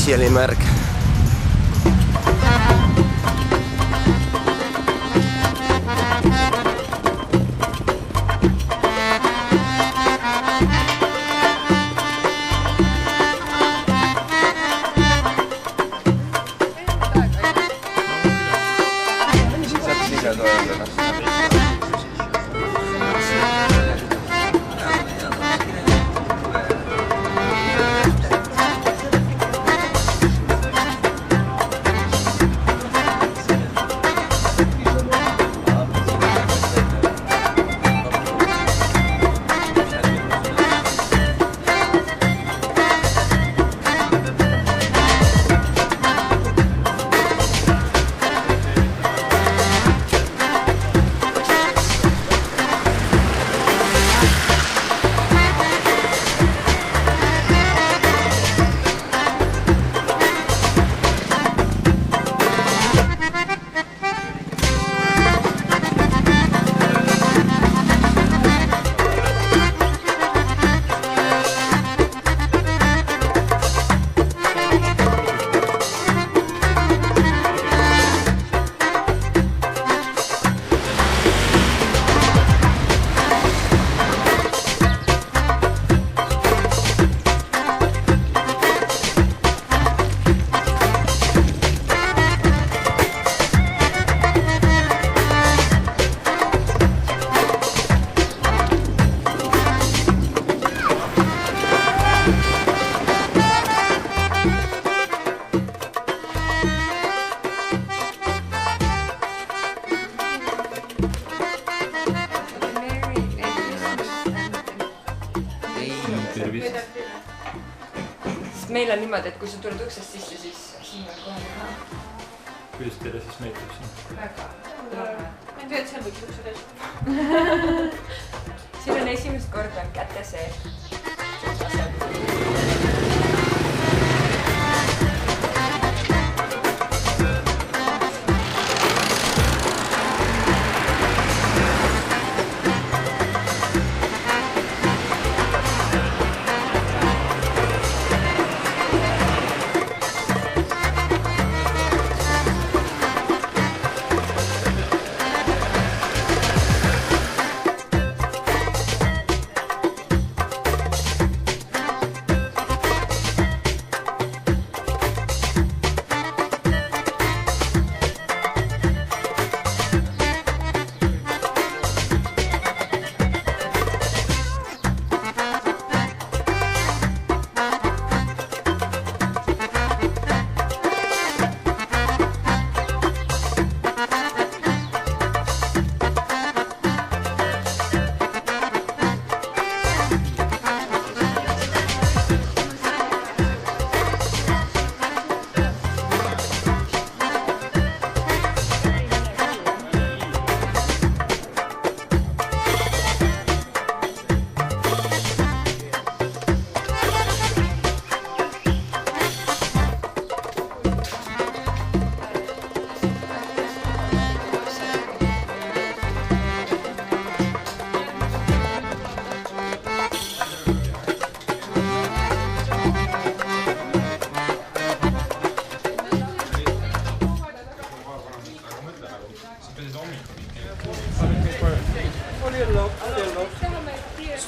vesi oli märg. Meil on niimoodi, et kui sa tuled uksest sisse, siis siin on kohe näha. Kuidas teile siis meeldib siin? Väga. Ma ei tea, et seal võiks uksed ees. Siin on esimest korda käte see.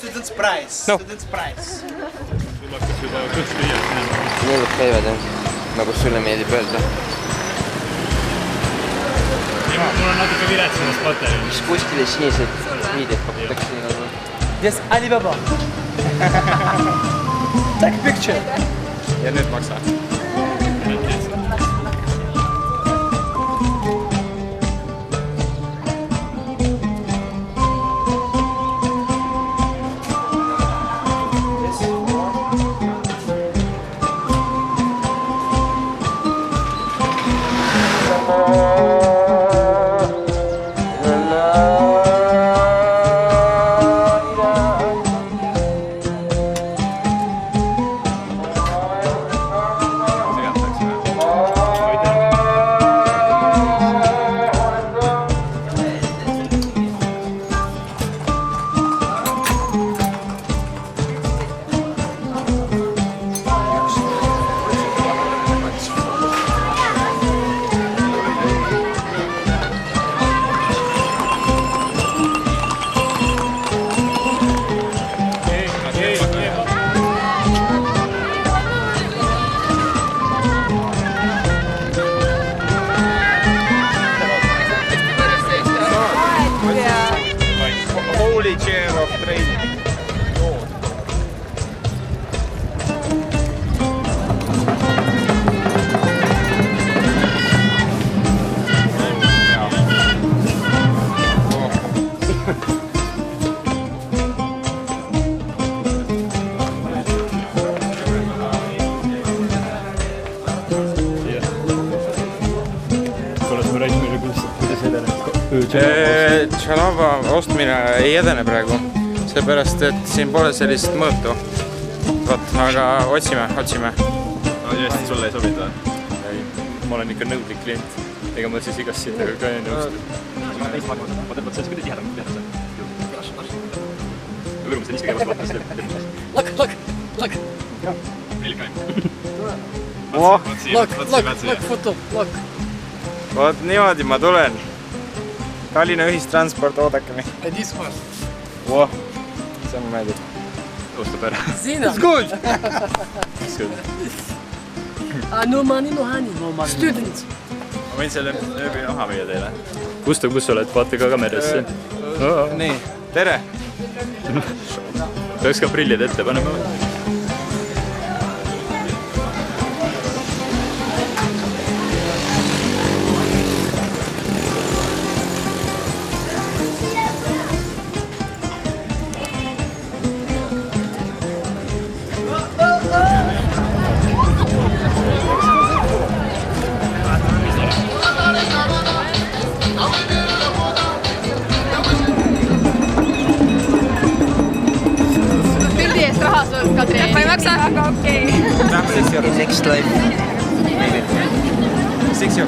Students price. No. Students price. Sul hakkas juba kõht lüüa. Need käivad jah, nagu sulle meeldib öelda. Mul on natuke vilet sellest materjalist. Mis kuskile sinised viided pakutakse nii nagu. Yes, Alibaba. Take picture. Ja nüüd maksa. Tšalava ostmine ei edene praegu, seepärast et siin pole sellist mõõtu. Vot, aga otsime. No just, sulle ei sobita? Ei, ma olen ikka nõudlik klient. Ega ma siis igast siit ka ei nõustu. Võt see on kuidagi tihedam. Võrgum see niiske käivast vaatast. Look. Look, foto, look. Vot niimoodi ma tulen. Tallinna ühistransport, oodake mi. And this one. See on meeldib. Oostab ära. Zina. It's good. No money, no honey. Student. Ma võin selle ööbi maha müüa teile. Gusto, kus sa oled? Vaata ka kaamerasse. Nii, tere! Peaks ka prillid ette panema. Ma ei maksa, aga okei. Next life. €6.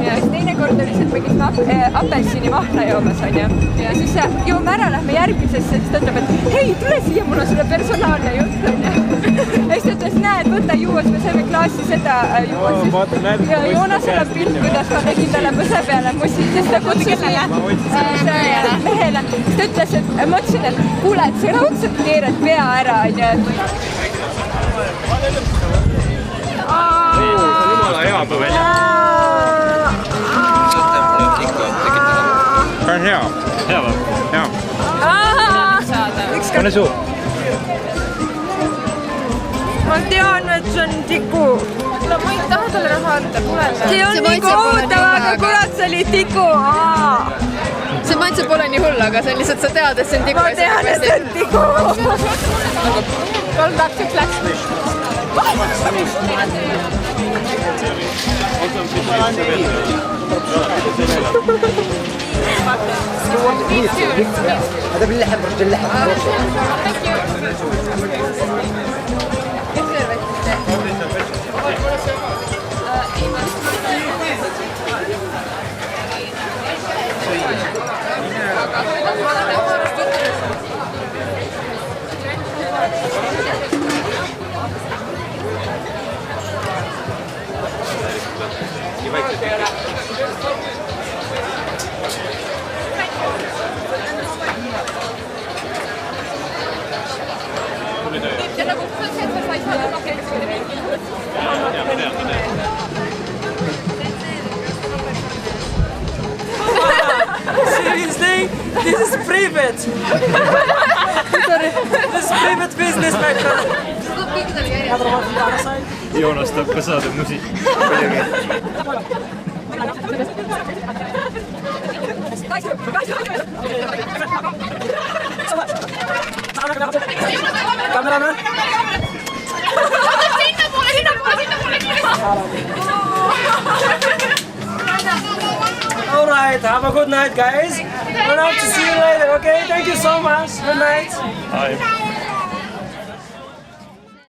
Ja siis teine kord oli see, et me käisime apelsini mahla joomas, on ju. Ja siis joome ära, lähme järgmisesse, siis ta ütleb, et hei, tule siia, mul on sulle personaalne jutt, on ju. Ja siis ta ütles, näed, võta juuas, me saime klaasi seda juuas. Ja Joonasel on pilt, kuidas ma tegin talle mõse peale mussi, siis ta kutsus mehele. Siis ta ütles, et ma ütlesin, et kuule, et sa raudselt keerad pea ära, on ju. Jumala hea kui välja. See on hea. Hea või? Hea. Pane suu. Ma tean, et see on tiku. Ma ei taha talle raha anda, kuule. See on nii kohutav, aga kurat, see oli tiku. See maitse pole nii hull, aga see on lihtsalt, sa tead, et see on tiku. Ma tean, et see on tiku. 3, 2, 1 läks. هذا باللحم رجل اللحم. Seriously? This is private. This is private business, my friend. Joonas tahab ka saada musi. Cameraman. All right, have a good night, guys. We'll have to see you later, okay? Thank you so much. Good night. Ai.